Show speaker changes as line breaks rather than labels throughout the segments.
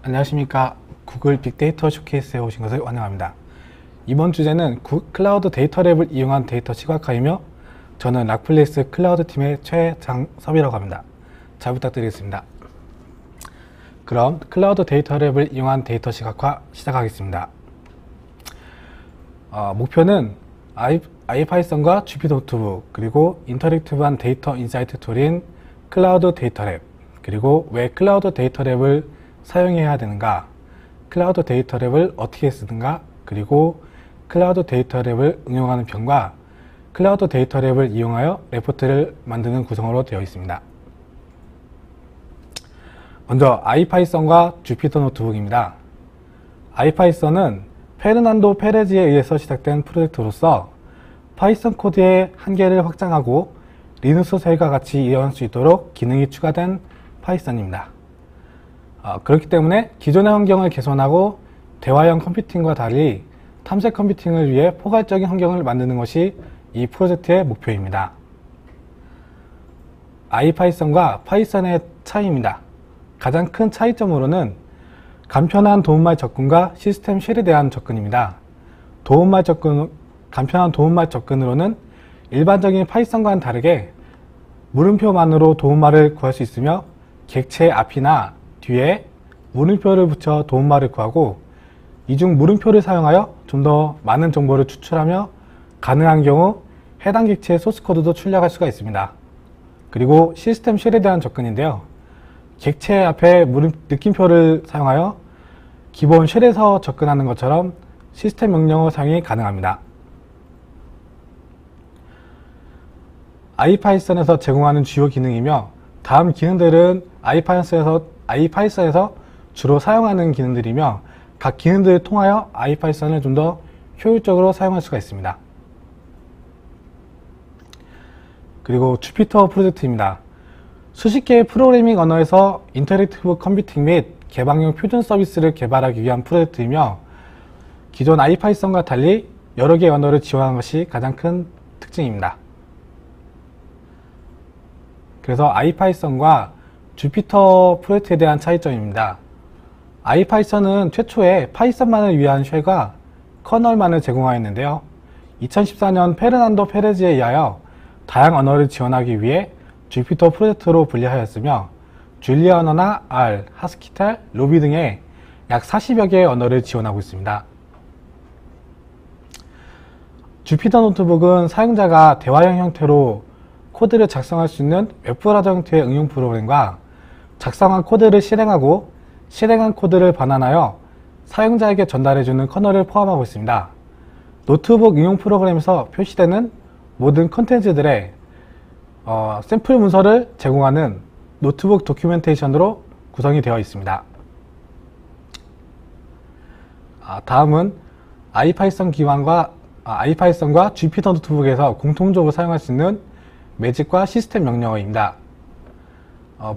안녕하십니까. 구글 빅데이터 쇼케이스에 오신 것을 환영합니다. 이번 주제는 클라우드 데이터랩을 이용한 데이터 시각화이며 저는 락플레이스 클라우드 팀의 최장섭이라고 합니다. 잘 부탁드리겠습니다. 그럼 클라우드 데이터랩을 이용한 데이터 시각화 시작하겠습니다. 목표는 아이파이썬과 GP 노트북 그리고 인터랙티브한 데이터 인사이트 툴인 클라우드 데이터랩, 그리고 왜 클라우드 데이터랩을 사용해야 되는가, 클라우드 데이터랩을 어떻게 쓰는가, 그리고 클라우드 데이터랩을 응용하는 편과 클라우드 데이터랩을 이용하여 레포트를 만드는 구성으로 되어 있습니다. 먼저 아이파이썬과 주피터 노트북입니다. 아이파이썬은 페르난도 페레즈에 의해서 시작된 프로젝트로서 파이썬 코드의 한계를 확장하고 리눅스 셀과 같이 이해할 수 있도록 기능이 추가된 파이썬입니다. 그렇기 때문에 기존의 환경을 개선하고 대화형 컴퓨팅과 달리 탐색 컴퓨팅을 위해 포괄적인 환경을 만드는 것이 이 프로젝트의 목표입니다. 아이파이썬과 파이썬의 차이입니다. 가장 큰 차이점으로는 간편한 도움말 접근과 시스템 쉘에 대한 접근입니다. 간편한 도움말 접근으로는 일반적인 파이썬과는 다르게 물음표만으로 도움말을 구할 수 있으며 객체 앞이나 뒤에 물음표를 붙여 도움말을 구하고 이중 물음표를 사용하여 좀 더 많은 정보를 추출하며 가능한 경우 해당 객체의 소스코드도 출력할 수가 있습니다. 그리고 시스템 쉘에 대한 접근인데요. 객체 앞에 느낌표를 사용하여 기본 쉘에서 접근하는 것처럼 시스템 명령어 사용이 가능합니다. 아이파이썬에서 제공하는 주요 기능이며 다음 기능들은 아이파이썬에서 주로 사용하는 기능들이며 각 기능들을 통하여 아이파이썬을 좀 더 효율적으로 사용할 수가 있습니다. 그리고 주피터 프로젝트입니다. 수십 개의 프로그래밍 언어에서 인터랙티브 컴퓨팅 및 개방형 표준 서비스를 개발하기 위한 프로젝트이며 기존 아이파이썬과 달리 여러 개의 언어를 지원하는 것이 가장 큰 특징입니다. 그래서 아이파이썬과 주피터 프로젝트에 대한 차이점입니다. 아이파이썬은 최초에 파이썬만을 위한 쉘과 커널만을 제공하였는데요. 2014년 페르난도 페레즈에 의하여 다양한 언어를 지원하기 위해 주피터 프로젝트로 분리하였으며 줄리아 언어나 R, 하스키텔, 루비 등의 약 40여 개의 언어를 지원하고 있습니다. 주피터 노트북은 사용자가 대화형 형태로 코드를 작성할 수 있는 웹브라우저 형태의 응용 프로그램과 작성한 코드를 실행한 코드를 반환하여 사용자에게 전달해주는 커널을 포함하고 있습니다. 노트북 응용 프로그램에서 표시되는 모든 컨텐츠들의 샘플 문서를 제공하는 노트북 도큐멘테이션으로 구성이 되어 있습니다. 다음은 아이파이썬과 주피터 노트북에서 공통적으로 사용할 수 있는 매직과 시스템 명령어입니다.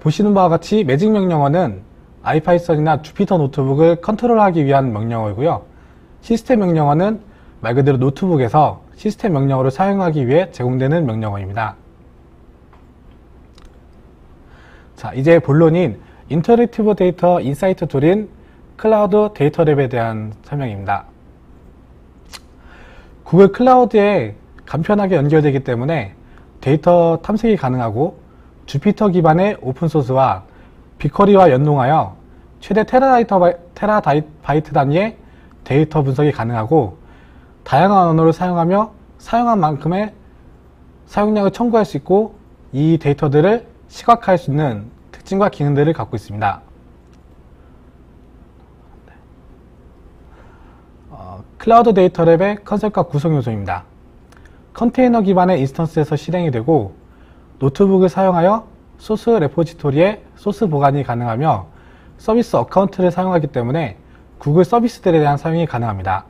보시는 바와 같이 매직 명령어는 아이파이썬이나 주피터 노트북을 컨트롤하기 위한 명령어이고요. 시스템 명령어는 말 그대로 노트북에서 시스템 명령어를 사용하기 위해 제공되는 명령어입니다. 자, 이제 본론인 인터랙티브 데이터 인사이트 툴인 클라우드 데이터랩에 대한 설명입니다. 구글 클라우드에 간편하게 연결되기 때문에 데이터 탐색이 가능하고 주피터 기반의 오픈소스와 빅쿼리와 연동하여 최대 테라바이트 단위의 데이터 분석이 가능하고 다양한 언어를 사용하며 사용한 만큼의 사용량을 청구할 수 있고 이 데이터들을 시각화할 수 있는 특징과 기능들을 갖고 있습니다. 클라우드 데이터랩의 컨셉과 구성 요소입니다. 컨테이너 기반의 인스턴스에서 실행이 되고 노트북을 사용하여 소스 레포지토리에 소스 보관이 가능하며 서비스 어카운트를 사용하기 때문에 구글 서비스들에 대한 사용이 가능합니다.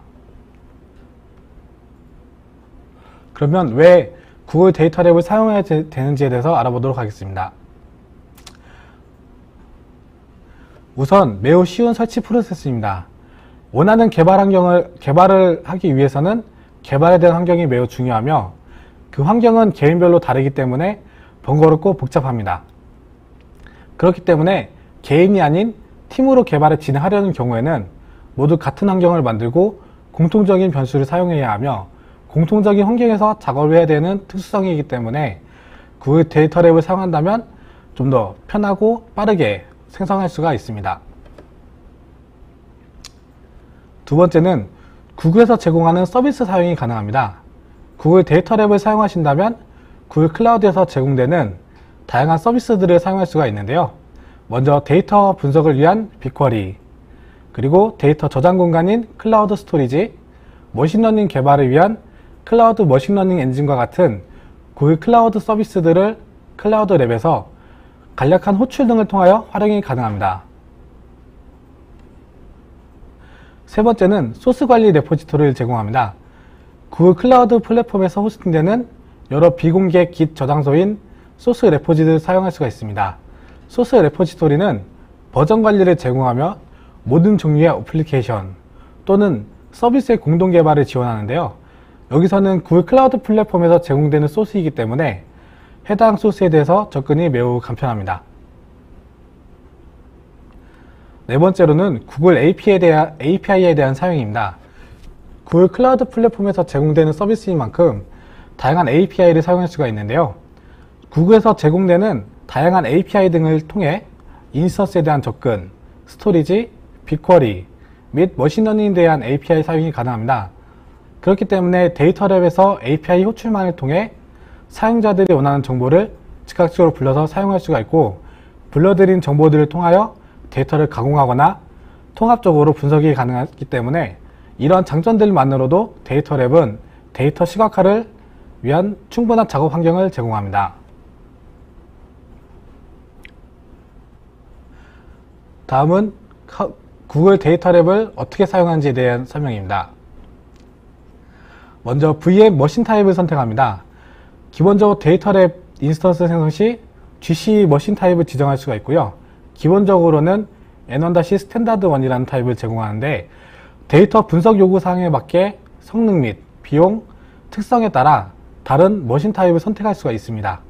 그러면 왜 구글 데이터랩을 사용해야 되는지에 대해서 알아보도록 하겠습니다. 우선 매우 쉬운 설치 프로세스입니다. 원하는 개발을 하기 위해서는 개발에 대한 환경이 매우 중요하며 그 환경은 개인별로 다르기 때문에 번거롭고 복잡합니다. 그렇기 때문에 개인이 아닌 팀으로 개발을 진행하려는 경우에는 모두 같은 환경을 만들고 공통적인 변수를 사용해야 하며 공통적인 환경에서 작업을 해야 되는 특수성이기 때문에 구글 데이터 랩을 사용한다면 좀 더 편하고 빠르게 생성할 수가 있습니다. 두 번째는 구글에서 제공하는 서비스 사용이 가능합니다. 구글 데이터 랩을 사용하신다면 구글 클라우드에서 제공되는 다양한 서비스들을 사용할 수가 있는데요. 먼저 데이터 분석을 위한 빅쿼리, 그리고 데이터 저장 공간인 클라우드 스토리지, 머신러닝 개발을 위한 클라우드 머신러닝 엔진과 같은 구글 클라우드 서비스들을 클라우드 랩에서 간략한 호출 등을 통하여 활용이 가능합니다. 세 번째는 소스 관리 레포지토리를 제공합니다. 구글 클라우드 플랫폼에서 호스팅되는 여러 비공개 깃 저장소인 소스 레포지를 사용할 수가 있습니다. 소스 레포지토리는 버전 관리를 제공하며 모든 종류의 어플리케이션 또는 서비스의 공동 개발을 지원하는데요. 여기서는 구글 클라우드 플랫폼에서 제공되는 소스이기 때문에 해당 소스에 대해서 접근이 매우 간편합니다. 네 번째로는 구글 API에 대한 사용입니다. 구글 클라우드 플랫폼에서 제공되는 서비스인 만큼 다양한 API를 사용할 수가 있는데요. 구글에서 제공되는 다양한 API 등을 통해 인스턴스에 대한 접근, 스토리지, 빅쿼리 및 머신러닝에 대한 API 사용이 가능합니다. 그렇기 때문에 데이터 랩에서 API 호출망을 통해 사용자들이 원하는 정보를 즉각적으로 불러서 사용할 수가 있고, 불러들인 정보들을 통하여 데이터를 가공하거나 통합적으로 분석이 가능하기 때문에 이러한 장점들만으로도 데이터 랩은 데이터 시각화를 위한 충분한 작업 환경을 제공합니다. 다음은 구글 데이터 랩을 어떻게 사용하는지에 대한 설명입니다. 먼저 VM 머신 타입을 선택합니다. 기본적으로 데이터 랩 인스턴스 생성 시 GC 머신 타입을 지정할 수가 있고요. 기본적으로는 N1-스탠다드1이라는 타입을 제공하는데 데이터 분석 요구사항에 맞게 성능 및 비용, 특성에 따라 다른 머신 타입을 선택할 수가 있습니다.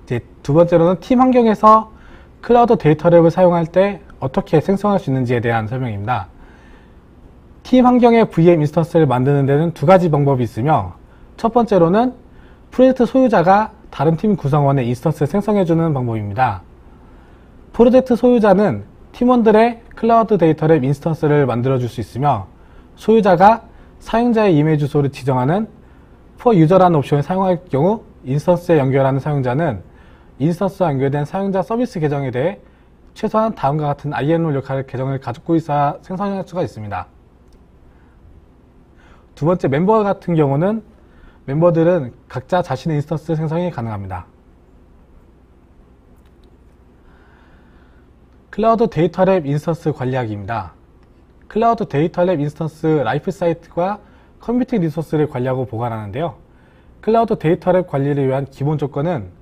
이제 두 번째로는 팀 환경에서 클라우드 데이터 랩을 사용할 때 어떻게 생성할 수 있는지에 대한 설명입니다. 팀 환경의 VM 인스턴스를 만드는 데는 두 가지 방법이 있으며, 첫 번째로는 프로젝트 소유자가 다른 팀 구성원의 인스턴스를 생성해주는 방법입니다. 프로젝트 소유자는 팀원들의 클라우드 데이터 랩 인스턴스를 만들어줄 수 있으며, 소유자가 사용자의 이메일 주소를 지정하는 for user라는 옵션을 사용할 경우 인스턴스에 연결하는 사용자는 인스턴스와 연결된 사용자 서비스 계정에 대해 최소한 다음과 같은 IAM롤 역할의 계정을 가지고 있어야 생성할 수가 있습니다. 두 번째, 멤버 같은 경우는 멤버들은 각자 자신의 인스턴스 생성이 가능합니다. 클라우드 데이터 랩 인스턴스 관리하기입니다. 클라우드 데이터 랩 인스턴스 라이프 사이트와 컴퓨팅 리소스를 관리하고 보관하는데요. 클라우드 데이터 랩 관리를 위한 기본 조건은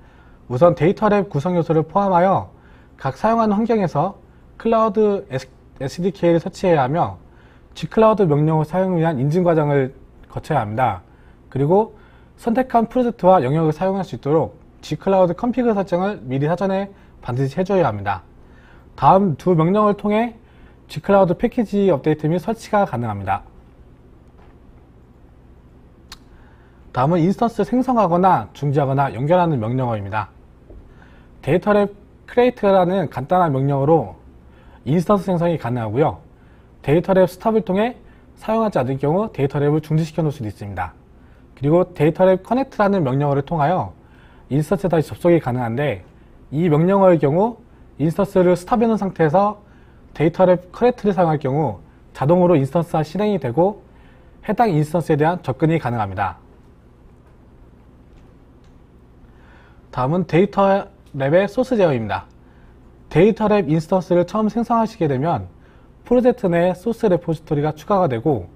우선 데이터 랩 구성 요소를 포함하여 각 사용하는 환경에서 클라우드 SDK를 설치해야 하며 G클라우드 명령어 사용을 위한 인증 과정을 거쳐야 합니다. 그리고 선택한 프로젝트와 영역을 사용할 수 있도록 G클라우드 컨피그 설정을 미리 사전에 반드시 해줘야 합니다. 다음 두 명령을 통해 G클라우드 패키지 업데이트 및 설치가 가능합니다. 다음은 인스턴스 생성하거나 중지하거나 연결하는 명령어입니다. 데이터 랩 create라는 간단한 명령어로 인스턴스 생성이 가능하고요. 데이터 랩 스탑을 통해 사용하지 않을 경우 데이터 랩을 중지시켜 놓을 수도 있습니다. 그리고 데이터 랩 connect라는 명령어를 통하여 인스턴스에 다시 접속이 가능한데, 이 명령어의 경우 인스턴스를 스탑해 놓은 상태에서 데이터 랩 connect를 사용할 경우 자동으로 인스턴스가 실행이 되고 해당 인스턴스에 대한 접근이 가능합니다. 다음은 데이터 랩의 소스 제어입니다. 데이터 랩 인스턴스를 처음 생성하시게 되면 프로젝트 내에 소스 레포지토리가 추가가 되고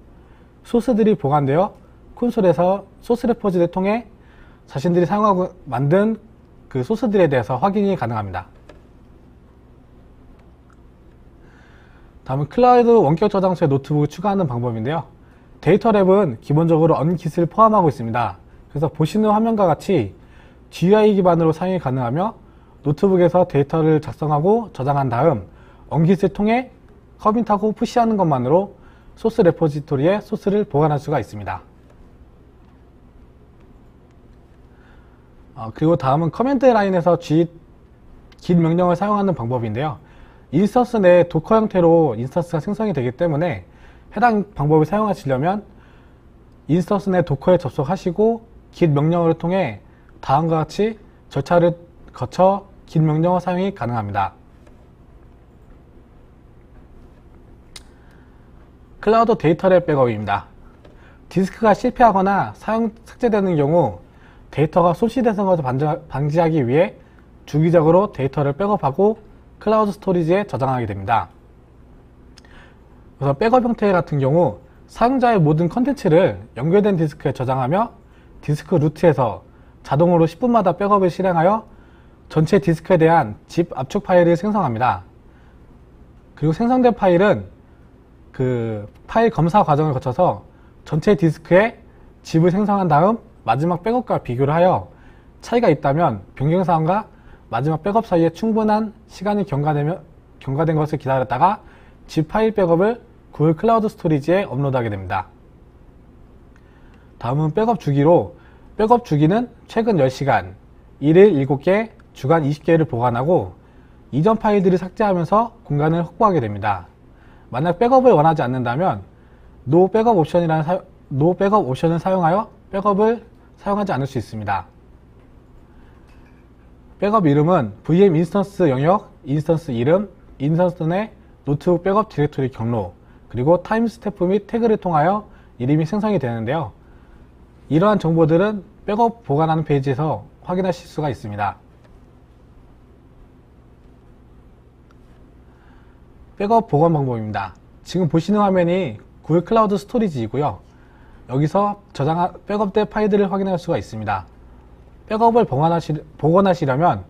소스들이 보관되어 콘솔에서 소스 레포지를 통해 자신들이 사용하고 만든 그 소스들에 대해서 확인이 가능합니다. 다음은 클라우드 원격 저장소에 노트북을 추가하는 방법인데요. 데이터 랩은 기본적으로 언깃을 포함하고 있습니다. 그래서 보시는 화면과 같이 GUI 기반으로 사용이 가능하며 노트북에서 데이터를 작성하고 저장한 다음 언깃을 통해 커밋하고 푸시하는 것만으로 소스 레포지토리에 소스를 보관할 수가 있습니다. 그리고 다음은 커맨드 라인에서 git 명령을 사용하는 방법인데요. 인스턴스 내 도커 형태로 인스턴스가 생성이 되기 때문에 해당 방법을 사용하시려면 인스턴스 내 도커에 접속하시고 git 명령을 통해 다음과 같이 절차를 거쳐 git 명령어 사용이 가능합니다. 클라우드 데이터랩 백업입니다. 디스크가 실패하거나 사용 삭제되는 경우 데이터가 소실되는 것을 방지하기 위해 주기적으로 데이터를 백업하고 클라우드 스토리지에 저장하게 됩니다. 그래서 백업 형태 같은 경우 사용자의 모든 컨텐츠를 연결된 디스크에 저장하며 디스크 루트에서 자동으로 10분마다 백업을 실행하여 전체 디스크에 대한 zip 압축 파일을 생성합니다. 그리고 생성된 파일은 그 파일 검사 과정을 거쳐서 전체 디스크에 zip을 생성한 다음 마지막 백업과 비교를 하여 차이가 있다면 변경사항과 마지막 백업 사이에 충분한 시간이 경과된 것을 기다렸다가 zip 파일 백업을 구글 클라우드 스토리지에 업로드하게 됩니다. 다음은 백업 주기로, 백업 주기는 최근 10시간, 일일 7개, 주간 20개를 보관하고 이전 파일들을 삭제하면서 공간을 확보하게 됩니다. 만약 백업을 원하지 않는다면 No Backup 옵션을 사용하여 백업을 사용하지 않을 수 있습니다. 백업 이름은 VM 인스턴스 영역, 인스턴스 이름, 인스턴스 내 노트북 백업 디렉토리 경로, 그리고 타임스탬프 및 태그를 통하여 이름이 생성이 되는데요. 이러한 정보들은 백업 보관하는 페이지에서 확인하실 수가 있습니다. 백업 보관 방법입니다. 지금 보시는 화면이 구글 클라우드 스토리지이고요. 여기서 백업된 파일들을 확인할 수가 있습니다. 백업을 복원하시려면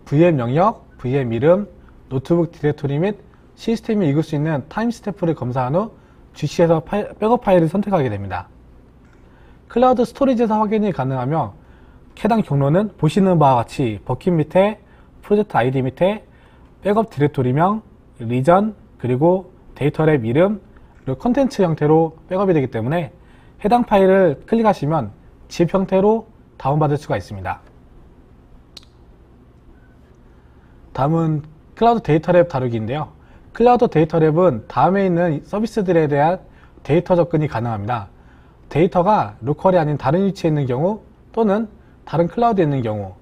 VM 영역, VM 이름, 노트북 디렉토리 및 시스템이 읽을 수 있는 타임스탬프를 검사한 후 GC에서 백업 파일을 선택하게 됩니다. 클라우드 스토리지에서 확인이 가능하며 해당 경로는 보시는 바와 같이 버킷 밑에 프로젝트 아이디 밑에 백업 디렉토리명, 리전, 그리고 데이터랩 이름, 그리고 컨텐츠 형태로 백업이 되기 때문에 해당 파일을 클릭하시면 zip 형태로 다운받을 수가 있습니다. 다음은 클라우드 데이터랩 다루기인데요. 클라우드 데이터랩은 다음에 있는 서비스들에 대한 데이터 접근이 가능합니다. 데이터가 로컬이 아닌 다른 위치에 있는 경우 또는 다른 클라우드에 있는 경우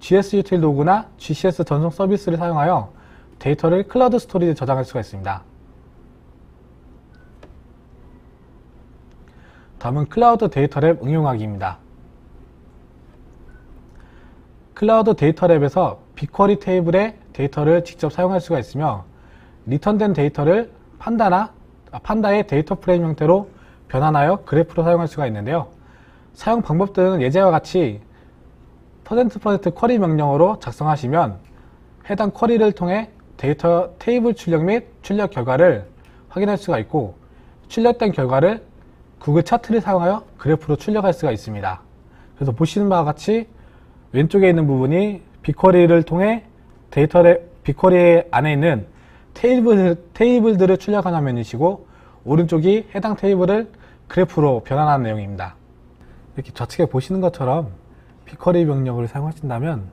GS 유틸 도구나 GCS 전송 서비스를 사용하여 데이터를 클라우드 스토리지에 저장할 수가 있습니다. 다음은 클라우드 데이터랩 응용하기입니다. 클라우드 데이터랩에서 빅쿼리 테이블의 데이터를 직접 사용할 수가 있으며 리턴된 데이터를 판다의 데이터 프레임 형태로 변환하여 그래프로 사용할 수가 있는데요. 사용 방법들은 예제와 같이 %% 쿼리 명령어로 작성하시면 해당 쿼리를 통해 데이터 테이블 출력 및 출력 결과를 확인할 수가 있고 출력된 결과를 구글 차트를 사용하여 그래프로 출력할 수가 있습니다. 그래서 보시는 바와 같이 왼쪽에 있는 부분이 빅쿼리를 통해 빅쿼리 안에 있는 테이블들을 출력한 화면이시고 오른쪽이 해당 테이블을 그래프로 변환하는 내용입니다. 이렇게 좌측에 보시는 것처럼 빅쿼리 명령을 사용하신다면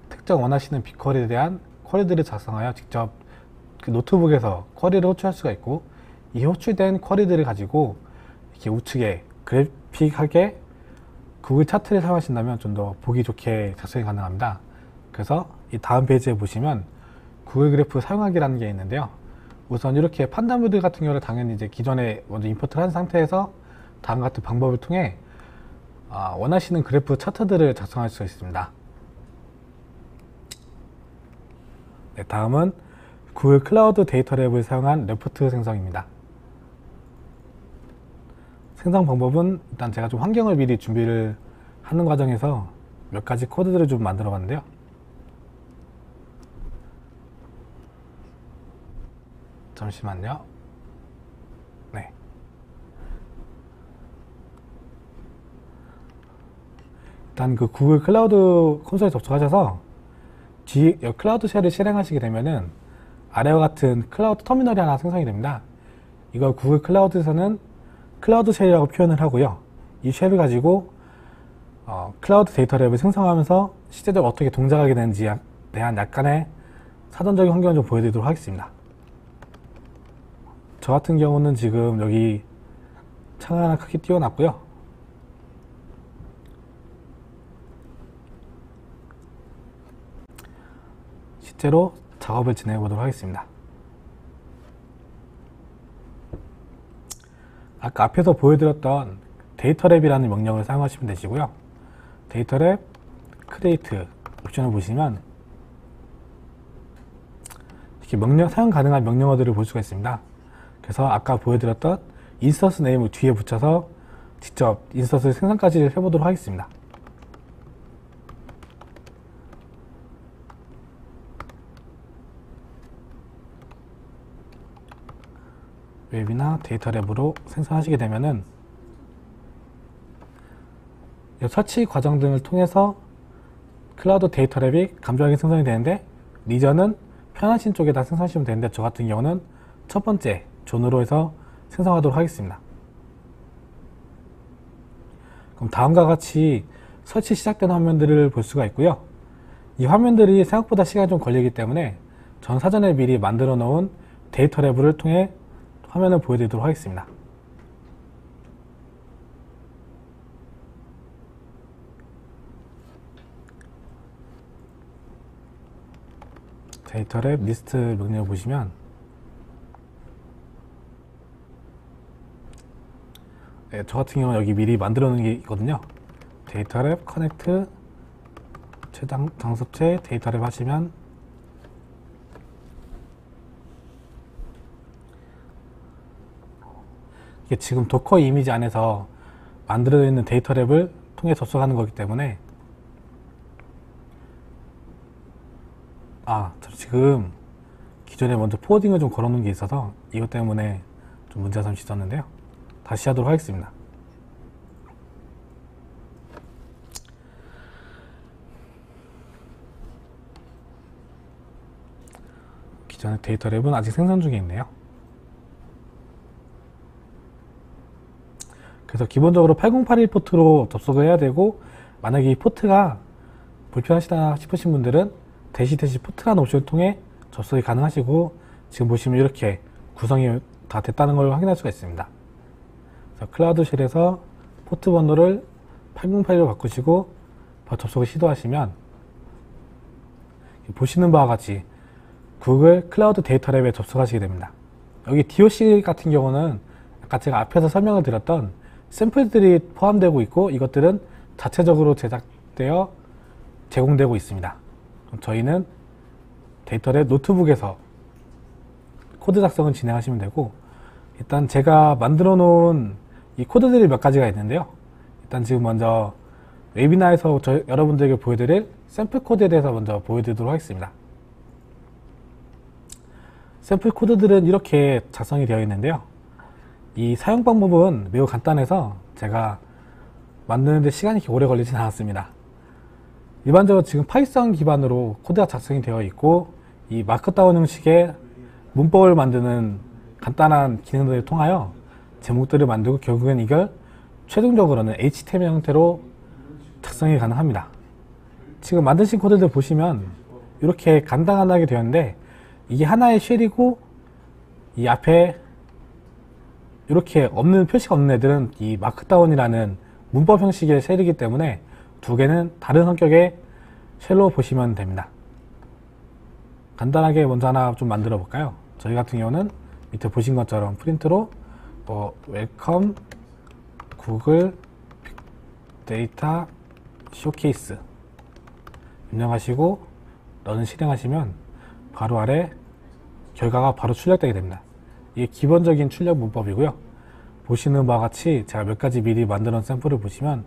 특정 원하시는 빅쿼리에 대한 쿼리들을 작성하여 직접 그 노트북에서 쿼리를 호출할 수가 있고 이 호출된 쿼리들을 가지고 이렇게 우측에 그래픽하게 구글 차트를 사용하신다면 좀 더 보기 좋게 작성이 가능합니다. 그래서 이 다음 페이지에 보시면 구글 그래프 사용하기라는 게 있는데요. 우선 이렇게 판단 모드 같은 경우를 당연히 이제 기존에 먼저 임포트를 한 상태에서 다음과 같은 방법을 통해 원하시는 그래프 차트들을 작성할 수 있습니다. 네, 다음은 구글 클라우드 데이터랩을 사용한 레포트 생성입니다. 생성 방법은 일단 제가 좀 환경을 미리 준비를 하는 과정에서 몇 가지 코드들을 좀 만들어 봤는데요. 잠시만요. 네. 일단 그 구글 클라우드 콘솔에 접속하셔서 클라우드 쉘을 실행하시게 되면은 아래와 같은 클라우드 터미널이 하나 생성이 됩니다. 이걸 구글 클라우드에서는 클라우드 쉘이라고 표현을 하고요. 이 쉘을 가지고 클라우드 데이터 랩을 생성하면서 실제적으로 어떻게 동작하게 되는지에 대한 약간의 사전적인 환경을 좀 보여드리도록 하겠습니다. 저 같은 경우는 지금 여기 창을 하나 크게 띄워놨고요. 실제로 작업을 진행해 보도록 하겠습니다. 아까 앞에서 보여드렸던 데이터랩이라는 명령을 사용하시면 되시고요. 데이터랩 크리에이트 옵션을 보시면 이렇게 사용 가능한 명령어들을 볼 수가 있습니다. 그래서 아까 보여드렸던 인스턴스 네임을 뒤에 붙여서 직접 인스턴스 생성까지 해보도록 하겠습니다. 웹이나 데이터랩으로 생성하시게 되면은 설치 과정 등을 통해서 클라우드 데이터랩이 감정하게 생성이 되는데, 리전은 편하신 쪽에다 생성하시면 되는데, 저 같은 경우는 첫 번째 존으로 해서 생성하도록 하겠습니다. 그럼 다음과 같이 설치 시작된 화면들을 볼 수가 있고요. 이 화면들이 생각보다 시간이 좀 걸리기 때문에 전 사전에 미리 만들어 놓은 데이터랩을 통해 화면을 보여드리도록 하겠습니다. 데이터랩 리스트 명령을 보시면 저 같은 경우는 여기 미리 만들어 놓은 게 있거든요. 데이터랩 커넥트 장습체 데이터랩 하시면 이게 지금 도커 이미지 안에서 만들어 있는 데이터랩을 통해 접속하는 거기 때문에 저 지금 기존에 먼저 포워딩을 좀 걸어 놓은 게 있어서 이것 때문에 좀 문제가 잠시 있었는데요. 다시 하도록 하겠습니다. 기존의 데이터랩은 아직 생성 중에 있네요. 그래서 기본적으로 8081 포트로 접속을 해야 되고, 만약에 이 포트가 불편하시다 싶으신 분들은 대시 포트라는 옵션을 통해 접속이 가능하시고, 지금 보시면 이렇게 구성이 다 됐다는 걸 확인할 수가 있습니다. 그래서 클라우드쉘에서 포트 번호를 8081로 바꾸시고 접속을 시도하시면 보시는 바와 같이 구글 클라우드 데이터랩에 접속하시게 됩니다. 여기 DOC 같은 경우는 아까 제가 앞에서 설명을 드렸던 샘플들이 포함되고 있고, 이것들은 자체적으로 제작되어 제공되고 있습니다. 저희는 데이터랩 노트북에서 코드 작성을 진행하시면 되고, 일단 제가 만들어 놓은 이 코드들이 몇 가지가 있는데요. 일단 지금 먼저 웨비나에서 여러분들에게 보여드릴 샘플 코드에 대해서 먼저 보여드리도록 하겠습니다. 샘플 코드들은 이렇게 작성이 되어 있는데요. 이 사용 방법은 매우 간단해서 제가 만드는데 시간이 이렇게 오래 걸리진 않았습니다. 일반적으로 지금 파이썬 기반으로 코드가 작성이 되어 있고, 이 마크다운 형식의 문법을 만드는 간단한 기능들을 통하여 제목들을 만들고, 결국엔 이걸 최종적으로는 HTML 형태로 작성이 가능합니다. 지금 만드신 코드들 보시면 이렇게 간단하게 되었는데, 이게 하나의 쉘이고, 이 앞에 이렇게 표시가 없는 애들은 이 마크다운이라는 문법 형식의 쉘이기 때문에 두 개는 다른 성격의 쉘로 보시면 됩니다. 간단하게 먼저 하나 좀 만들어 볼까요? 저희 같은 경우는 밑에 보신 것처럼 프린트로 웰컴 구글 빅데이터 쇼케이스 입력하시고 런을 실행하시면 바로 아래 결과가 바로 출력되게 됩니다. 이게 기본적인 출력 문법이고요. 보시는 바와 같이 제가 몇 가지 미리 만들어 놓은 샘플을 보시면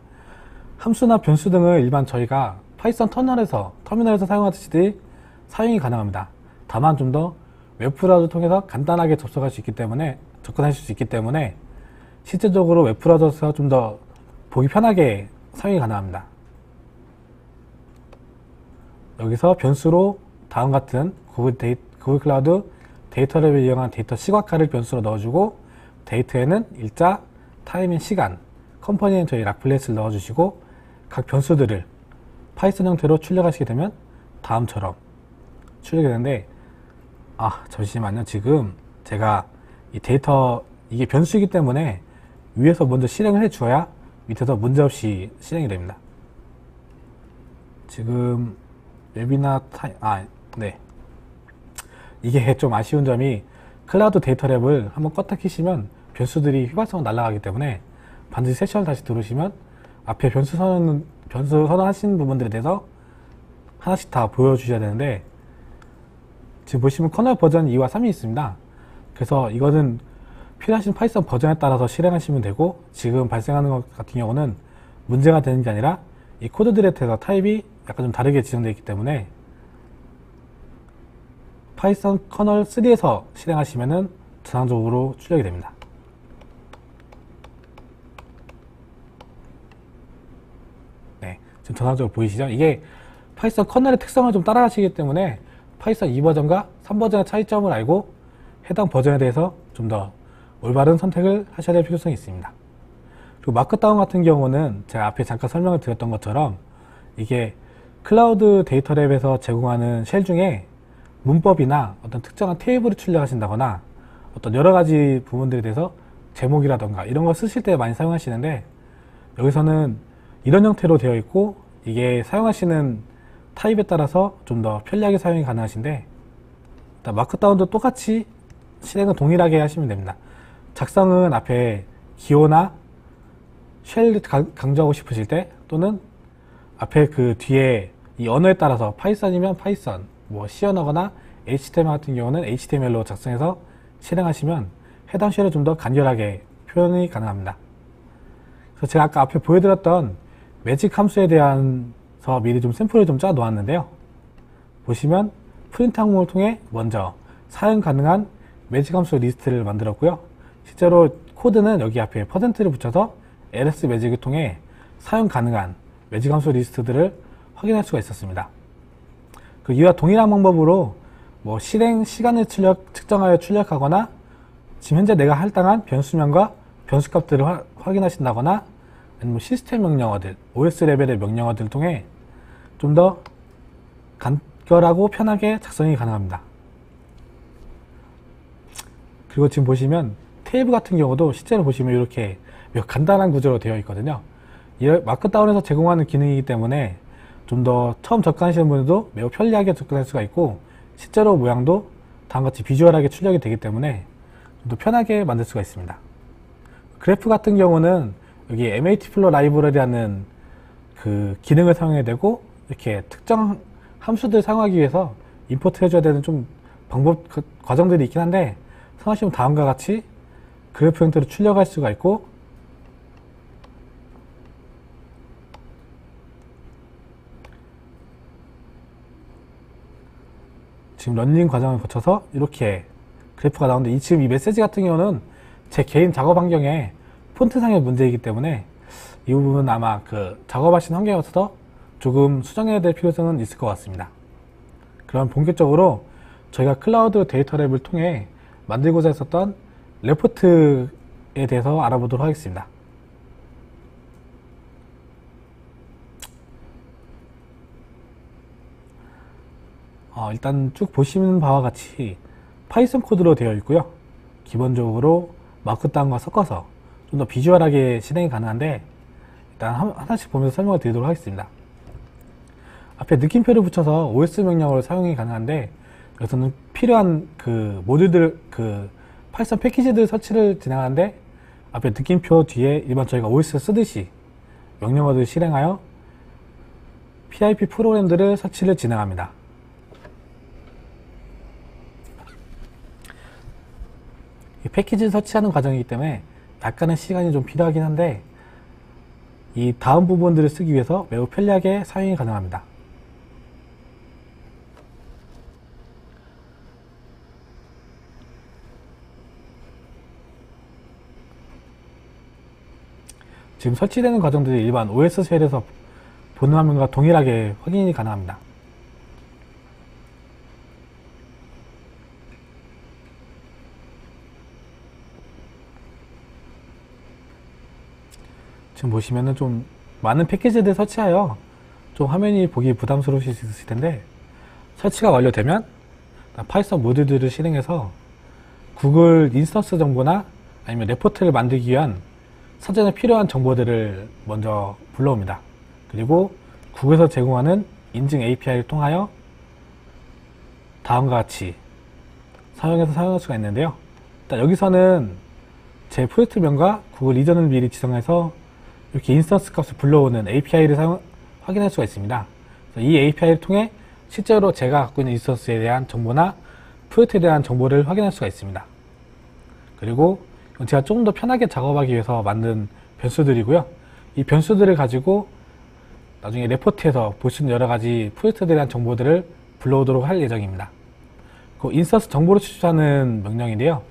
함수나 변수 등을 일반 저희가 파이썬 터미널에서 사용하듯이 사용이 가능합니다. 다만 좀 더 웹브라우저를 통해서 간단하게 접속할 수 있기 때문에, 접근하실 수 있기 때문에 실제적으로 웹브라우저에서 좀 더 보기 편하게 사용이 가능합니다. 여기서 변수로 다음 같은 구글 클라우드 데이터랩을 이용한 데이터 시각화를 변수로 넣어주고, 데이터에는 일자, 타임인 시간, 컴퍼니는 저희 락플렛을 넣어주시고, 각 변수들을 파이썬 형태로 출력하시게 되면 다음처럼 출력이 되는데, 잠시만요. 지금 제가 이 데이터, 이게 변수이기 때문에 위에서 먼저 실행을 해줘야 밑에서 문제없이 실행이 됩니다. 지금 웹이나 네. 이게 좀 아쉬운 점이 클라우드 데이터랩을 한번 껐다 키시면 변수들이 휘발성으로 날아가기 때문에 반드시 세션을 다시 들어오시면 앞에 변수 선언하신 부분들에 대해서 하나씩 다 보여주셔야 되는데, 지금 보시면 커널 버전 2와 3이 있습니다. 그래서 이거는 필요하신 파이썬 버전에 따라서 실행하시면 되고, 지금 발생하는 것 같은 경우는 문제가 되는 게 아니라 이 코드들에 대해서 타입이 약간 좀 다르게 지정되어 있기 때문에 파이썬 커널 3에서 실행하시면은 정상적으로 출력이 됩니다. 네, 지금 정상적으로 보이시죠? 이게 파이썬 커널의 특성을 좀 따라가시기 때문에 파이썬 2버전과 3버전의 차이점을 알고 해당 버전에 대해서 좀 더 올바른 선택을 하셔야 될 필요성이 있습니다. 그리고 마크다운 같은 경우는 제가 앞에 잠깐 설명을 드렸던 것처럼 이게 클라우드 데이터랩에서 제공하는 쉘 중에 문법이나 어떤 특정한 테이블을 출력하신다거나 어떤 여러 가지 부분들에 대해서 제목이라던가 이런 거 쓰실 때 많이 사용하시는데, 여기서는 이런 형태로 되어 있고 이게 사용하시는 타입에 따라서 좀 더 편리하게 사용이 가능하신데, 일단 마크다운도 똑같이 실행은 동일하게 하시면 됩니다. 작성은 앞에 기호나 쉘을 강조하고 싶으실 때, 또는 앞에 그 뒤에 이 언어에 따라서 파이썬이면 파이썬, 뭐 C언어거나 HTML 같은 경우는 HTML로 작성해서 실행하시면 해당 쉘을 좀 더 간결하게 표현이 가능합니다. 그래서 제가 아까 앞에 보여드렸던 매직 함수에 대해서 미리 좀 샘플을 좀 짜 놓았는데요. 보시면 프린트 항목을 통해 먼저 사용 가능한 매직 함수 리스트를 만들었고요. 실제로 코드는 여기 앞에 %를 붙여서 ls 매직을 통해 사용 가능한 매직 함수 리스트들을 확인할 수가 있었습니다. 그 이와 동일한 방법으로 뭐 실행 시간을 측정하여 출력하거나 지금 현재 내가 할당한 변수명과 변수값들을 확인하신다거나, 아니면 시스템 명령어들, OS 레벨의 명령어들을 통해 좀 더 간결하고 편하게 작성이 가능합니다. 그리고 지금 보시면 테이블 같은 경우도 실제로 보시면 이렇게 간단한 구조로 되어 있거든요. 이 마크다운에서 제공하는 기능이기 때문에 좀 더 처음 접근하시는 분들도 매우 편리하게 접근할 수가 있고, 실제로 모양도 다음같이 비주얼하게 출력이 되기 때문에 좀 더 편하게 만들 수가 있습니다. 그래프 같은 경우는 여기 matflow 라이브러리라는 그 기능을 사용해야 되고, 이렇게 특정 함수들을 사용하기 위해서 임포트 해줘야 되는 좀 과정들이 있긴 한데, 사용하시면 다음과 같이 그래프 형태로 출력할 수가 있고, 지금 런닝 과정을 거쳐서 이렇게 그래프가 나오는데, 지금 이 메시지 같은 경우는 제 개인 작업 환경에 폰트상의 문제이기 때문에 이 부분은 아마 그 작업하신 환경에 있어서 조금 수정해야 될 필요성은 있을 것 같습니다. 그럼 본격적으로 저희가 클라우드 데이터랩을 통해 만들고자 했었던 레포트에 대해서 알아보도록 하겠습니다. 일단 쭉 보시는 바와 같이 파이썬 코드로 되어 있고요. 기본적으로 마크다운과 섞어서 좀 더 비주얼하게 실행이 가능한데, 일단 하나씩 보면서 설명을 드리도록 하겠습니다. 앞에 느낌표를 붙여서 OS 명령어를 사용이 가능한데, 여기서는 필요한 그 모듈들, 그 파이썬 패키지들 설치를 진행하는데, 앞에 느낌표 뒤에 일반 저희가 OS 쓰듯이 명령어를 실행하여 PIP 프로그램들을 설치를 진행합니다. 이 패키지를 설치하는 과정이기 때문에 약간의 시간이 좀 필요하긴 한데, 이 다음 부분들을 쓰기 위해서 매우 편리하게 사용이 가능합니다. 지금 설치되는 과정들이 일반 OS 쉘에서 보는 화면과 동일하게 확인이 가능합니다. 지금 보시면은 좀 많은 패키지들 설치하여 좀 화면이 보기 부담스러우실 수 있을 텐데, 설치가 완료되면 파이썬 모듈들을 실행해서 구글 인스턴스 정보나 아니면 레포트를 만들기 위한 사전에 필요한 정보들을 먼저 불러옵니다. 그리고 구글에서 제공하는 인증 API를 통하여 다음과 같이 사용할 수가 있는데요. 일단 여기서는 제 프로젝트명과 구글 이전을 미리 지정해서 이렇게 인스턴스 값을 불러오는 API를 확인할 수가 있습니다. 이 API를 통해 실제로 제가 갖고 있는 인스턴스에 대한 정보나 프로젝트에 대한 정보를 확인할 수가 있습니다. 그리고 제가 조금 더 편하게 작업하기 위해서 만든 변수들이고요. 이 변수들을 가지고 나중에 레포트에서 볼 수 있는 여러가지 프로젝트에 대한 정보들을 불러오도록 할 예정입니다. 그 인스턴스 정보를 추출하는 명령인데요.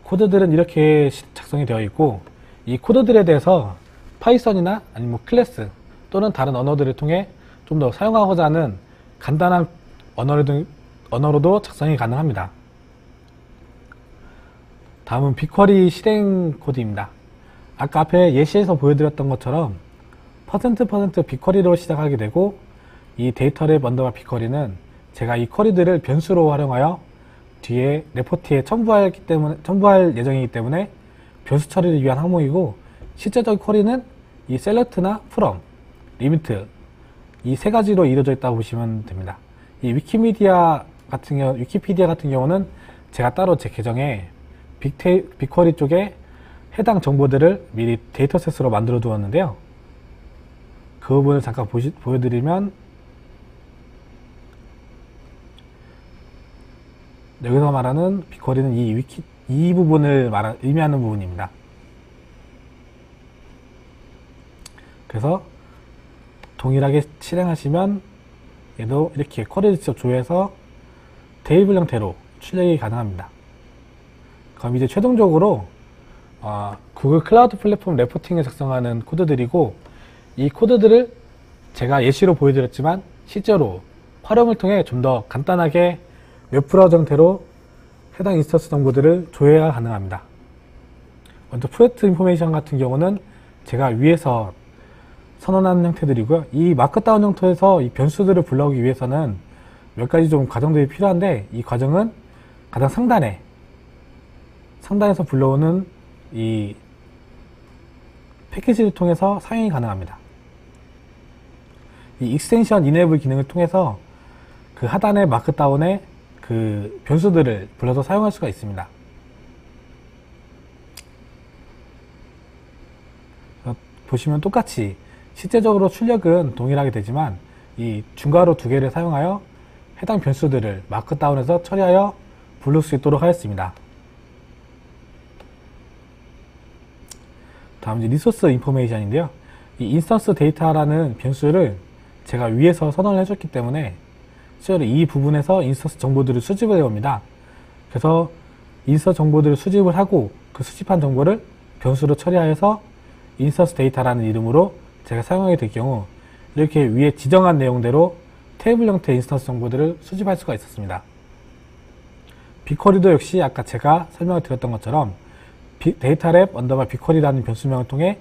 코드들은 이렇게 작성이 되어 있고, 이 코드들에 대해서 파이썬이나 아니면 뭐 클래스 또는 다른 언어들을 통해 좀 더 사용하고자 하는 간단한 언어로도 작성이 가능합니다. 다음은 빅쿼리 실행 코드입니다. 아까 앞에 예시에서 보여드렸던 것처럼 %% 빅쿼리로 시작하게 되고, 이 데이터랩 언더바 빅쿼리는 제가 이 쿼리들을 변수로 활용하여 뒤에 레포트에 첨부할 예정이기 때문에 변수 처리를 위한 항목이고, 실제적 쿼리는 이 select나 from, limit 이 세 가지로 이루어져 있다고 보시면 됩니다. 이 위키피디아 같은 경우는 제가 따로 제 계정에 빅쿼리 쪽에 해당 정보들을 미리 데이터셋으로 만들어 두었는데요. 그 부분을 잠깐 보여드리면, 여기서 말하는 빅쿼리는 이 부분을 의미하는 부분입니다. 그래서 동일하게 실행하시면 얘도 이렇게 쿼리를 직접 조회해서 테이블 형태로 출력이 가능합니다. 그럼 이제 최종적으로 구글 클라우드 플랫폼 레포팅에 작성하는 코드들이고, 이 코드들을 제가 예시로 보여드렸지만 실제로 활용을 통해 좀 더 간단하게 웹브라우저 형태로 해당 인스턴스 정보들을 조회가 가능합니다. 먼저 프로젝트 인포메이션 같은 경우는 제가 위에서 선언하는 형태들이고요. 이 마크다운 형태에서 이 변수들을 불러오기 위해서는 몇 가지 좀 과정들이 필요한데, 이 과정은 가장 상단에서 불러오는 이 패키지를 통해서 사용이 가능합니다. 이 익스텐션 이네이블 기능을 통해서 그 하단의 마크다운에 그 변수들을 불러서 사용할 수가 있습니다. 보시면 똑같이 실제적으로 출력은 동일하게 되지만 이 중괄호 두 개를 사용하여 해당 변수들을 마크다운해서 처리하여 부를 수 있도록 하였습니다. 다음 이제 리소스 인포메이션인데요. 이 인스턴스 데이터라는 변수를 제가 위에서 선언을 해줬기 때문에 실제로 이 부분에서 인스턴스 정보들을 수집을 해옵니다. 그래서 인스턴스 정보들을 수집을 하고 그 수집한 정보를 변수로 처리하여서 인스턴스 데이터라는 이름으로 제가 사용하게 될 경우 이렇게 위에 지정한 내용대로 테이블 형태의 인스턴스 정보들을 수집할 수가 있었습니다. 빅쿼리도 역시 아까 제가 설명을 드렸던 것처럼 데이터랩 언더바 빅쿼리라는 변수명을 통해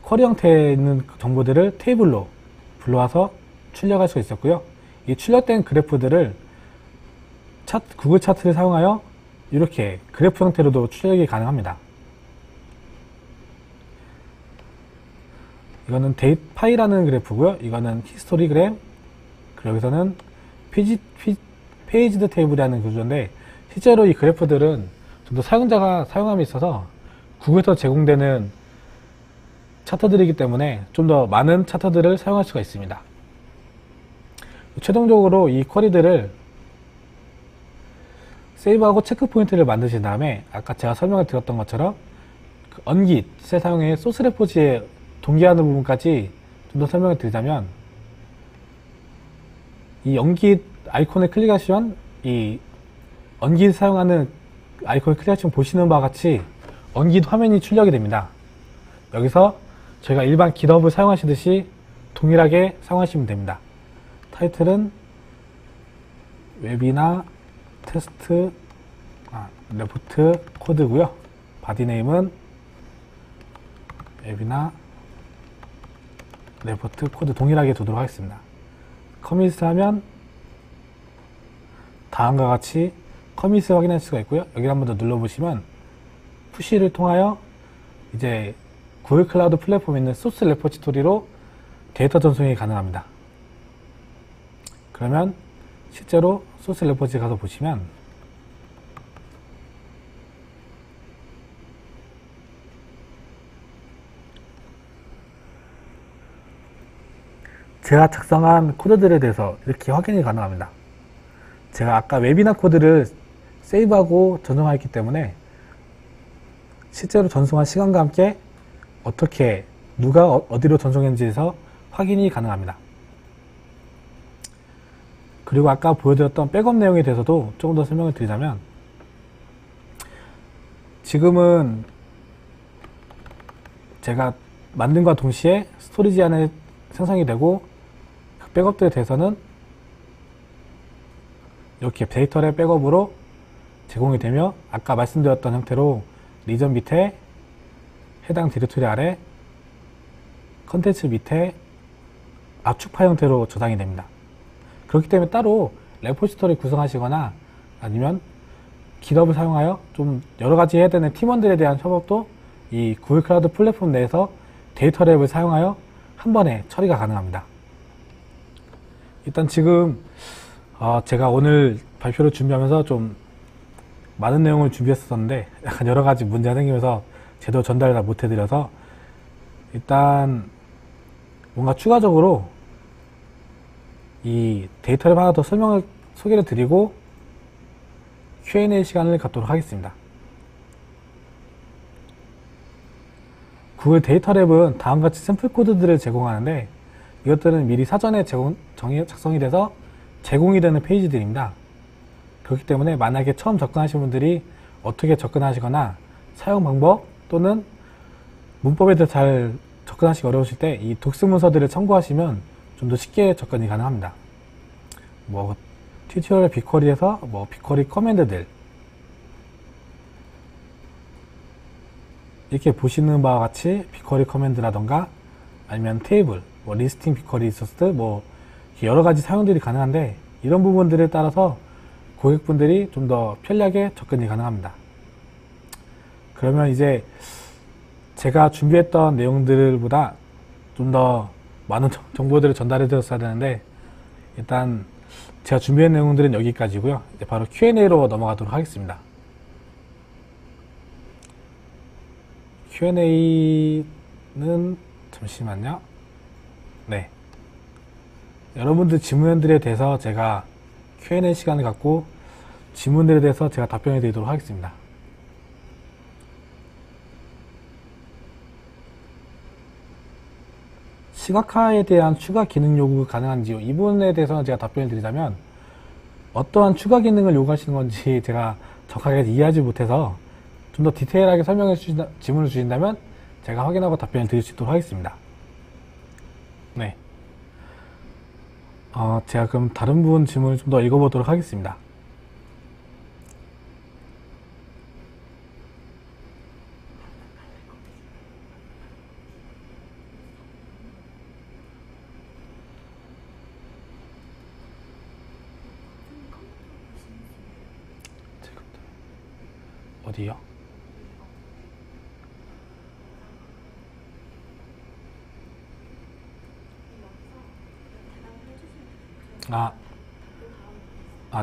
쿼리 형태에 있는 정보들을 테이블로 불러와서 출력할 수가 있었고요. 이 출력된 그래프들을 구글 차트를 사용하여 이렇게 그래프 형태로도 출력이 가능합니다. 이거는 파이라는 그래프고요. 이거는 히스토리그램, 그리고 여기서는 페이지드 테이블이라는 구조인데, 실제로 이 그래프들은 좀 더 사용자가 사용함에 있어서 구글에서 제공되는 차트들이기 때문에 좀 더 많은 차트들을 사용할 수가 있습니다. 최종적으로 이 쿼리들을 세이브하고 체크 포인트를 만드신 다음에 아까 제가 설명을 드렸던 것처럼 그 언깃을 사용해 소스 레포지에 동기하는 부분까지 좀 더 설명을 드리자면, 이 언깃 아이콘을 클릭하시면 이 언깃 사용하는 아이콘을 클릭하시면 보시는 바와 같이 언깃 화면이 출력이 됩니다. 여기서 저희가 일반 깃허브를 사용하시듯이 동일하게 사용하시면 됩니다. 타이틀은 웹이나 테스트 레포트 코드고요. 바디 네임은 앱이나 레포트 코드 동일하게 두도록 하겠습니다. 커밋을 하면 다음과 같이 커밋을 확인할 수가 있고요. 여기 한번 더 눌러보시면 푸시를 통하여 이제 구글 클라우드 플랫폼에 있는 소스 레포지토리로 데이터 전송이 가능합니다. 그러면 실제로 소스 레포지에 가서 보시면 제가 작성한 코드들에 대해서 이렇게 확인이 가능합니다. 제가 아까 웨비나 코드를 세이브하고 전송하였기 때문에 실제로 전송한 시간과 함께 어떻게 누가 어디로 전송했는지에서 확인이 가능합니다. 그리고 아까 보여드렸던 백업 내용에 대해서도 조금 더 설명을 드리자면, 지금은 제가 만듦과 동시에 스토리지 안에 생성이 되고, 그 백업들에 대해서는 이렇게 데이터의 백업으로 제공이 되며, 아까 말씀드렸던 형태로 리전 밑에 해당 디렉토리 아래 컨텐츠 밑에 압축 파일 형태로 저장이 됩니다. 그렇기 때문에 따로 레포지토리 구성하시거나 아니면 깃허브를 사용하여 좀 여러가지 해야 되는 팀원들에 대한 협업도 이 구글 클라우드 플랫폼 내에서 데이터 랩을 사용하여 한 번에 처리가 가능합니다. 일단 지금 제가 오늘 발표를 준비하면서 좀 많은 내용을 준비했었는데 약간 여러가지 문제가 생기면서 제대로 전달을 다 못해드려서 일단 뭔가 추가적으로 이 데이터를 하나 더 소개를 드리고 Q&A 시간을 갖도록 하겠습니다. 구글 데이터 랩은 다음같이 샘플 코드들을 제공하는데, 이것들은 미리 사전에 작성이 돼서 제공이 되는 페이지들입니다. 그렇기 때문에 만약에 처음 접근하시는 분들이 어떻게 접근하시거나 사용 방법 또는 문법에 대해서 잘 접근하시기 어려우실 때 이 독스 문서들을 참고하시면 좀 더 쉽게 접근이 가능합니다. 뭐 튜토리얼 빅쿼리에서 빅쿼리 커맨드들 이렇게 보시는 바와 같이 빅쿼리 커맨드라던가 아니면 테이블, 리스팅 빅쿼리 리소스 여러 가지 사용들이 가능한데, 이런 부분들에 따라서 고객분들이 좀 더 편리하게 접근이 가능합니다. 그러면 이제 제가 준비했던 내용들보다 좀 더 많은 정보들을 전달해 드렸어야 되는데, 일단 제가 준비한 내용들은 여기까지고요. 이제 바로 Q&A로 넘어가도록 하겠습니다. Q&A는 잠시만요. 네, 여러분들 질문들에 대해서 제가 Q&A 시간을 갖고 질문들에 대해서 제가 답변해 드리도록 하겠습니다. 시각화에 대한 추가 기능 요구가 가능한지요? 이 부분에 대해서는 제가 답변을 드리자면, 어떠한 추가 기능을 요구하시는 건지 제가 정확하게 이해하지 못해서 좀 더 디테일하게 질문을 주신다면 제가 확인하고 답변을 드릴 수 있도록 하겠습니다. 네. 제가 그럼 다른 부분 질문을 좀 더 읽어보도록 하겠습니다. 어디요?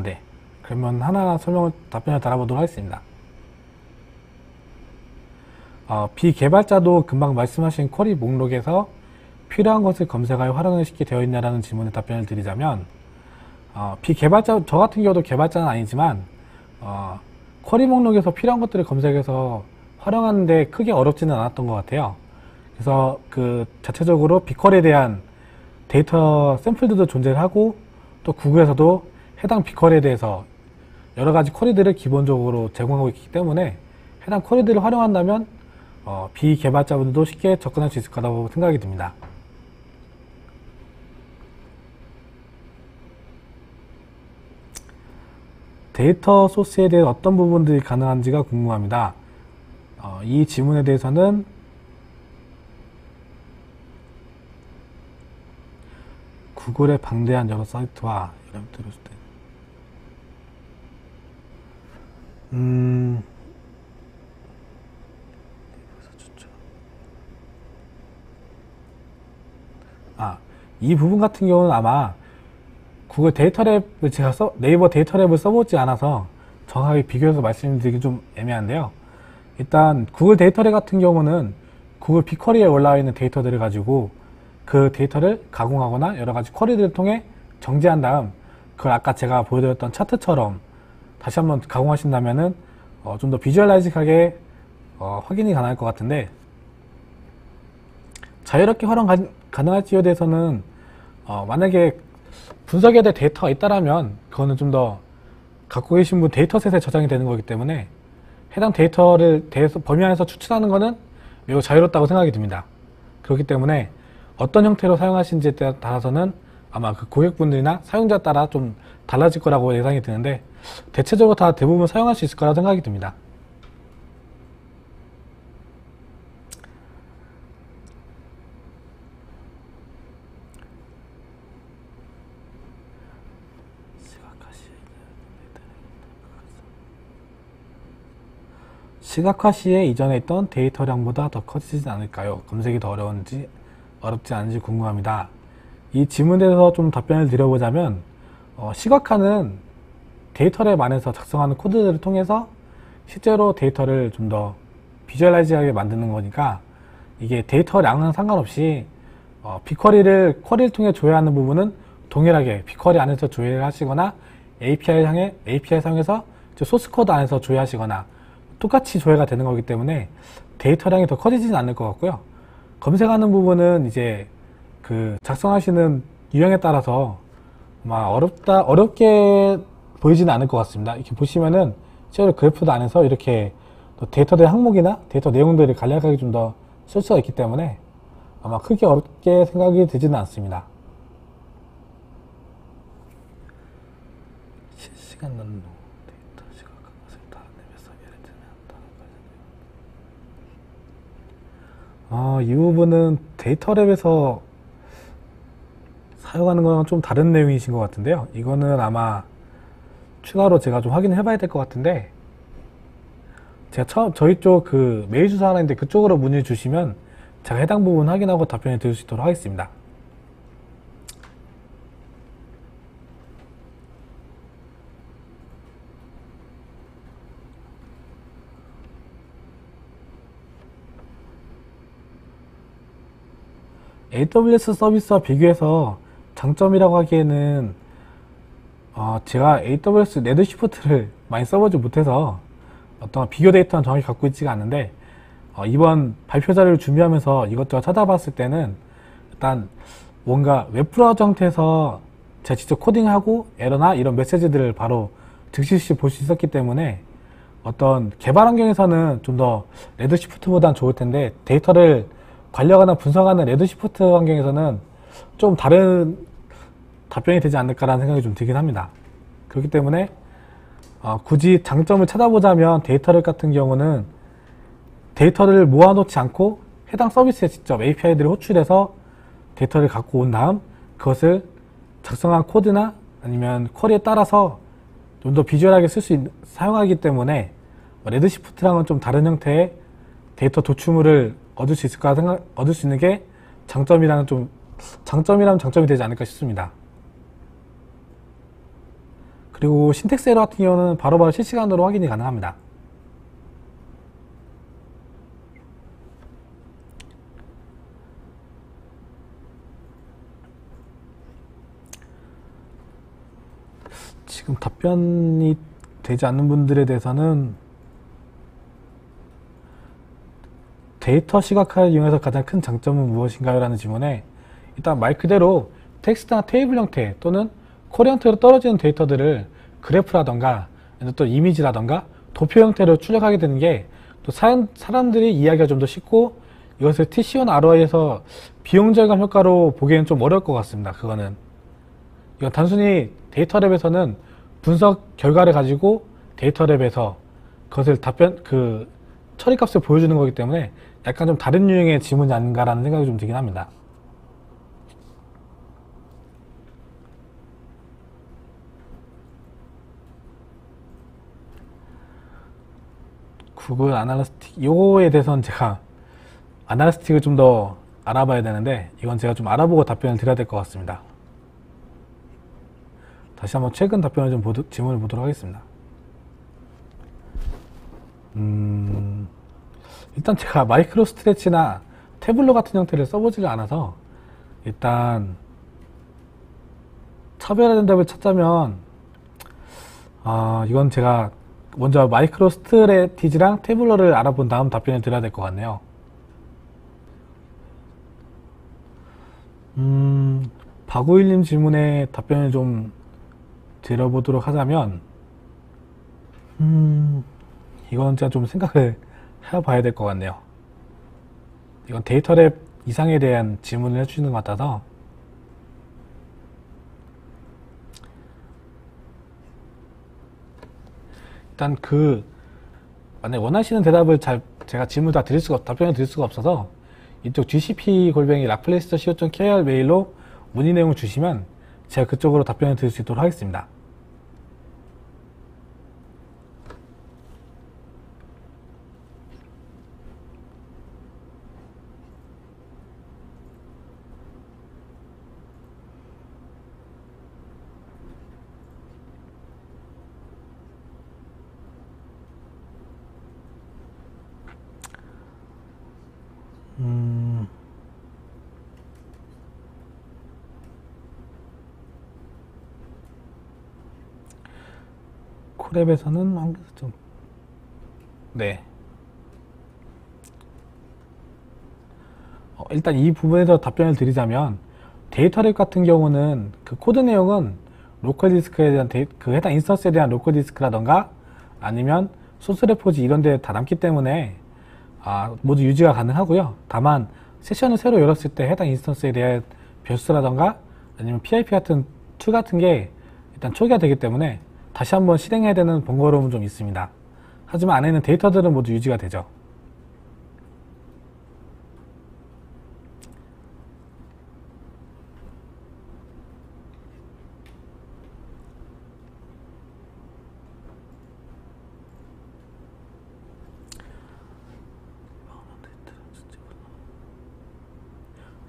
네. 그러면 하나하나 답변을 달아보도록 하겠습니다. 비개발자도 금방 말씀하신 쿼리 목록에서 필요한 것을 검색하여 활용을 쉽게 되어 있냐라는 질문에 답변을 드리자면, 비개발자, 저 같은 경우도 개발자는 아니지만, 쿼리 목록에서 필요한 것들을 검색해서 활용하는데 크게 어렵지는 않았던 것 같아요. 그래서 자체적으로 빅쿼리에 대한 데이터 샘플들도 존재를 하고, 또 구글에서도 해당 빅쿼리에 대해서 여러 가지 쿼리들을 기본적으로 제공하고 있기 때문에 해당 쿼리들을 활용한다면 비개발자분들도 쉽게 접근할 수 있을 거라고 생각이 듭니다. 데이터 소스에 대해 어떤 부분들이 가능한지가 궁금합니다. 이 질문에 대해서는 구글의 방대한 여러 사이트와 이름들을 때 이 부분 같은 경우는 아마 구글 데이터랩을 제가 네이버 데이터랩을 써보지 않아서 정확하게 비교해서 말씀드리기 좀 애매한데요. 일단 구글 데이터랩 같은 경우는 구글 빅쿼리에 올라와 있는 데이터들을 가지고 그 데이터를 가공하거나 여러가지 쿼리들을 통해 정제한 다음 그걸 아까 제가 보여드렸던 차트처럼 다시 한번 가공하신다면은 좀 더 비주얼라이직하게 확인이 가능할 것 같은데, 자유롭게 활용 가능할지에 대해서는 만약에 분석해야 될 데이터가 있다라면 그거는 좀 더 갖고 계신 분 데이터셋에 저장이 되는 거기 때문에 해당 데이터를 범위 안에서 추출하는 거는 매우 자유롭다고 생각이 듭니다. 그렇기 때문에 어떤 형태로 사용하시는지에 따라서는 아마 그 고객분들이나 사용자에 따라 좀 달라질 거라고 예상이 드는데, 대체적으로 다 대부분 사용할 수 있을 거라고 생각이 듭니다. 시각화 시에 이전에 있던 데이터량보다 더 커지지 않을까요? 검색이 더 어렵지 않은지 궁금합니다. 이 질문에 대해서 좀 답변을 드려보자면, 시각화는 데이터랩 안에서 작성하는 코드들을 통해서 실제로 데이터를 좀 더 비주얼라이즈하게 만드는 거니까, 이게 데이터량은 상관없이 빅쿼리를 통해 조회하는 부분은 동일하게 빅쿼리 안에서 조회를 하시거나 API 사용해서 소스 코드 안에서 조회하시거나 똑같이 조회가 되는 거기 때문에 데이터량이 더 커지지는 않을 것 같고요. 검색하는 부분은 이제 그 작성하시는 유형에 따라서 아마 어렵게 보이지는 않을 것 같습니다. 이렇게 보시면은 실제로 그래프도 안에서 이렇게 데이터들의 항목이나 데이터 내용들을 간략하게 좀 더 쓸 수가 있기 때문에 아마 크게 어렵게 생각이 들지는 않습니다. 실시간 난도 데이터 시각화 것을 다른 앱에서 예를 들면 이 부분은 데이터랩에서 사용하는 거랑 좀 다른 내용이신 것 같은데요. 이거는 아마 추가로 제가 좀 확인해 봐야 될 것 같은데, 제가 저희 쪽 그 메일 주소 하나 있는데 그쪽으로 문의 주시면 제가 해당 부분 확인하고 답변을 드릴 수 있도록 하겠습니다. AWS 서비스와 비교해서 장점이라고 하기에는 제가 AWS 레드시프트를 많이 써보지 못해서 어떤 비교 데이터는 정확히 갖고 있지가 않은데, 이번 발표 자료를 준비하면서 이것저것 찾아봤을 때는 일단 뭔가 웹브라우저 형태에서 제가 직접 코딩하고 에러나 이런 메시지들을 바로 즉시 볼 수 있었기 때문에 어떤 개발 환경에서는 좀 더 레드시프트보단 좋을 텐데, 데이터를 관리하거나 분석하는 레드시프트 환경에서는 좀 다른 답변이 되지 않을까라는 생각이 좀 들긴 합니다. 그렇기 때문에 굳이 장점을 찾아보자면 데이터랩 같은 경우는 데이터를 모아놓지 않고 해당 서비스에 직접 API들을 호출해서 데이터를 갖고 온 다음 그것을 작성한 코드나 아니면 쿼리에 따라서 좀 더 비주얼하게 사용하기 때문에 레드시프트랑은 좀 다른 형태의 데이터 도출물을 얻을 수 있는 게 장점이라면 장점이 되지 않을까 싶습니다. 그리고 신텍스 에러 같은 경우는 바로바로 실시간으로 확인이 가능합니다. 지금 답변이 되지 않는 분들에 대해서는 데이터 시각화를 이용해서 가장 큰 장점은 무엇인가요? 라는 질문에 일단 말 그대로 텍스트나 테이블 형태 또는 쿼리 형태로 떨어지는 데이터들을 그래프라던가 또 이미지라던가 도표 형태로 출력하게 되는 게 또 사람들이 이해하기가 좀 더 쉽고 이것을 TCO나 ROI에서 비용 절감 효과로 보기에는 좀 어려울 것 같습니다. 이건 단순히 데이터랩에서는 분석 결과를 가지고 데이터랩에서 그것을 처리값을 보여주는 거기 때문에 약간 좀 다른 유형의 질문이 아닌가라는 생각이 좀 들긴 합니다. 구글 아날리틱 요거에 대해서는 제가 아날리틱을 좀 더 알아봐야 되는데 이건 제가 좀 알아보고 답변을 드려야 될 것 같습니다. 다시 한번 최근 답변을 좀 질문을 보도록 하겠습니다. 일단 제가 마이크로 스트레치나 태블로 같은 형태를 써보지를 않아서 일단 차별화된 답을 찾자면 이건 제가 먼저 마이크로 스트레티지랑 태블러를 알아본 다음 답변을 드려야 될 것 같네요. 박우일님 질문에 답변을 좀 드려보도록 하자면 이건 제가 좀 생각을 해봐야 될 것 같네요. 이건 데이터랩 이상에 대한 질문을 해주시는 것 같아서 일단 만약에 원하시는 대답을 제가 질문을 다 답변을 드릴 수가 없어서 이쪽 gcp@라플레이스.co.kr 메일로 문의 내용을 주시면 제가 그쪽으로 답변을 드릴 수 있도록 하겠습니다. 콜앱에서는 네. 일단 이 부분에서 답변을 드리자면 데이터랩 같은 경우는 그 코드 내용은 로컬 디스크에 대한 그 해당 인스턴스에 대한 로컬 디스크라던가 아니면 소스 레포지 이런 데 다 남기 때문에 모두 유지가 가능하고요. 다만 세션을 새로 열었을 때 해당 인스턴스에 대한 변수라던가 아니면 PIP 같은 툴 같은 게 일단 초기화 되기 때문에 다시 한번 실행해야 되는 번거로움은 좀 있습니다. 하지만 안에 있는 데이터들은 모두 유지가 되죠.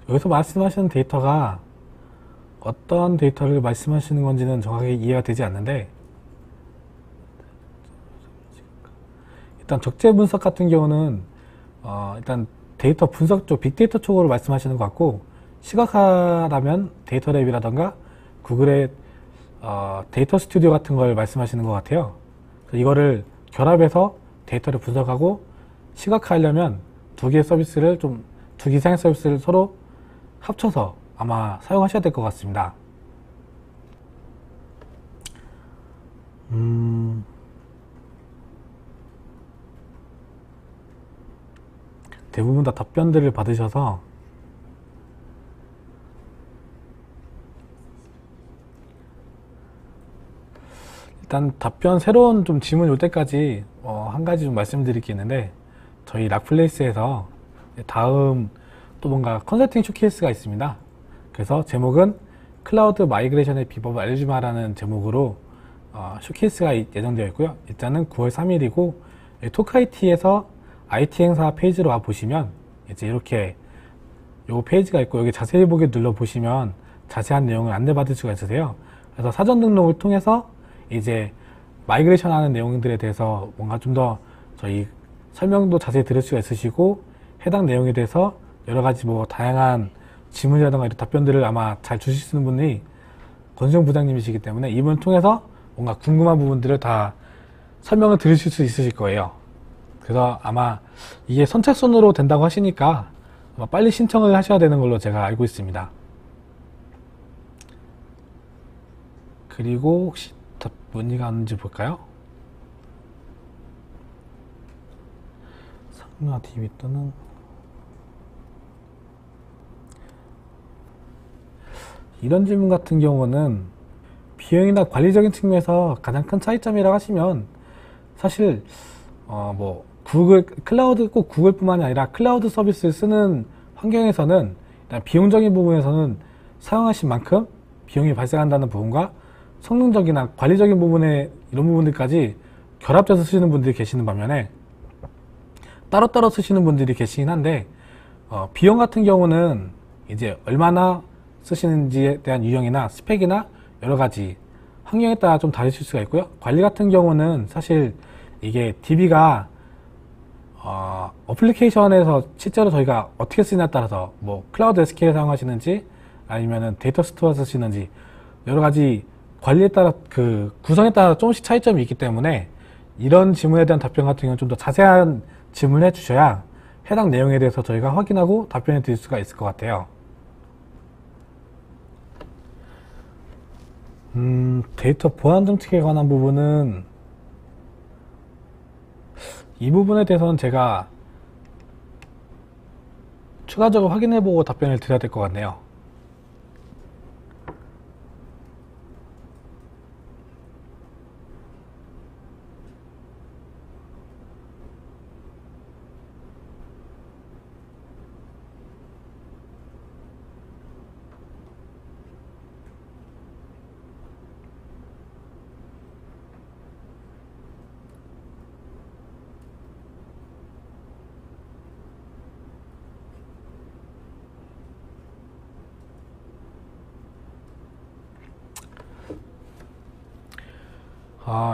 여기서 말씀하시는 데이터가 어떤 데이터를 말씀하시는 건지는 정확하게 이해가 되지 않는데 일단 적재 분석 같은 경우는 일단 데이터 분석 쪽 빅데이터 쪽으로 말씀하시는 것 같고 시각화라면 데이터랩이라던가 구글의 데이터 스튜디오 같은 걸 말씀하시는 것 같아요. 이거를 결합해서 데이터를 분석하고 시각화하려면 두 개의 서비스를 두 개 이상의 서비스를 서로 합쳐서 아마 사용하셔야 될 것 같습니다. 대부분 다 답변들을 받으셔서 일단 새로운 질문이 올 때까지 한 가지 말씀드릴 게 있는데 저희 락플레이스에서 다음 또 뭔가 컨설팅 쇼케이스가 있습니다. 그래서 제목은 클라우드 마이그레이션의 비법을 알려주마라는 제목으로 쇼케이스가 예정되어 있고요. 일단은 9월 3일이고 톡IT에서 IT 행사 페이지로 와 보시면 이제 이렇게 요 페이지가 있고 여기 자세히 보기 눌러 보시면 자세한 내용을 안내받을 수가 있으세요. 그래서 사전 등록을 통해서 이제 마이그레이션 하는 내용들에 대해서 뭔가 좀 더 저희 설명도 자세히 들을 수가 있으시고 해당 내용에 대해서 여러 가지 다양한 질문이라든가 이런 답변들을 아마 잘 주실 수 있는 분이 권수영 부장님이시기 때문에 이분을 통해서 뭔가 궁금한 부분들을 다 설명을 들으실 수 있으실 거예요. 그래서 아마 이게 선착순으로 된다고 하시니까 아마 빨리 신청을 하셔야 되는 걸로 제가 알고 있습니다. 그리고 혹시 문의가 왔는지 볼까요? 상류와 DB 또는 이런 질문 같은 경우는 비용이나 관리적인 측면에서 가장 큰 차이점이라고 하시면 사실 구글 클라우드 꼭 구글뿐만이 아니라 클라우드 서비스를 쓰는 환경에서는 일단 비용적인 부분에서는 사용하신 만큼 비용이 발생한다는 부분과 성능적이나 관리적인 부분에 이런 부분들까지 결합돼서 쓰시는 분들이 계시는 반면에 따로따로 쓰시는 분들이 계시긴 한데, 비용 같은 경우는 이제 얼마나 쓰시는지에 대한 유형이나 스펙이나 여러 가지 환경에 따라 좀 다르실 수가 있고요. 관리 같은 경우는 사실 이게 DB가 어플리케이션에서 실제로 저희가 어떻게 쓰냐에 따라서 뭐 클라우드 SQL 사용하시는지 아니면은 데이터 스토어 쓰시는지 여러 가지 관리에 따라 그 구성에 따라 조금씩 차이점이 있기 때문에 이런 질문에 대한 답변 같은 경우는 좀 더 자세한 질문을 해주셔야 해당 내용에 대해서 저희가 확인하고 답변해 드릴 수가 있을 것 같아요. 데이터 보안 정책에 관한 부분은 이 부분에 대해서는 제가 추가적으로 확인해보고 답변을 드려야 될 것 같네요.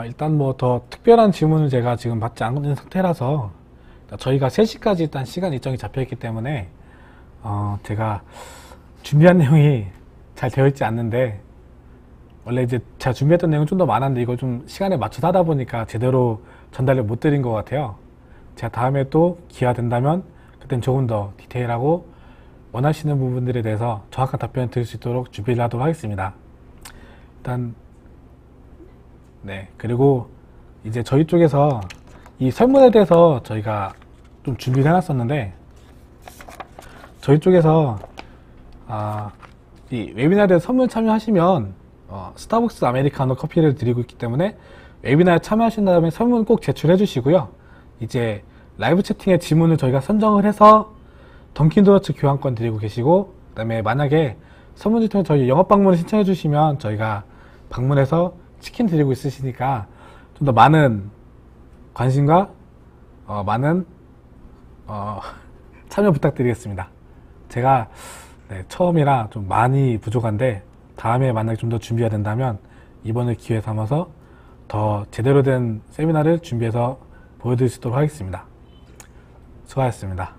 일단 뭐 더 특별한 질문을 제가 지금 받지 않는 상태라서 저희가 3시까지 일단 시간 일정이 잡혀 있기 때문에 제가 준비한 내용이 잘 되어 있지 않는데, 원래 이제 제가 준비했던 내용은 좀 더 많았는데 이걸 좀 시간에 맞춰서 하다 보니까 제대로 전달을 못 드린 것 같아요. 제가 다음에 또 기회가 된다면 그땐 조금 더 디테일하고 원하시는 부분들에 대해서 정확한 답변을 드릴 수 있도록 준비를 하도록 하겠습니다. 일단 네, 그리고 이제 저희 쪽에서 이 설문에 대해서 저희가 좀 준비를 해놨었는데, 저희 쪽에서 이 웨비나에 대해서 설문 참여하시면 스타벅스 아메리카노 커피를 드리고 있기 때문에 웨비나에 참여하신 다음에 설문 꼭 제출해 주시고요. 이제 라이브 채팅의 질문을 저희가 선정을 해서 던킨도너츠 교환권 드리고 계시고, 그 다음에 만약에 설문을 통해 저희 영업 방문을 신청해 주시면 저희가 방문해서 치킨 드리고 있으시니까 좀 더 많은 관심과 많은 참여 부탁드리겠습니다. 제가 처음이라 좀 많이 부족한데 다음에 만약에 좀 더 준비가 된다면 이번을 기회 삼아서 더 제대로 된 세미나를 준비해서 보여드릴 수 있도록 하겠습니다. 수고하셨습니다.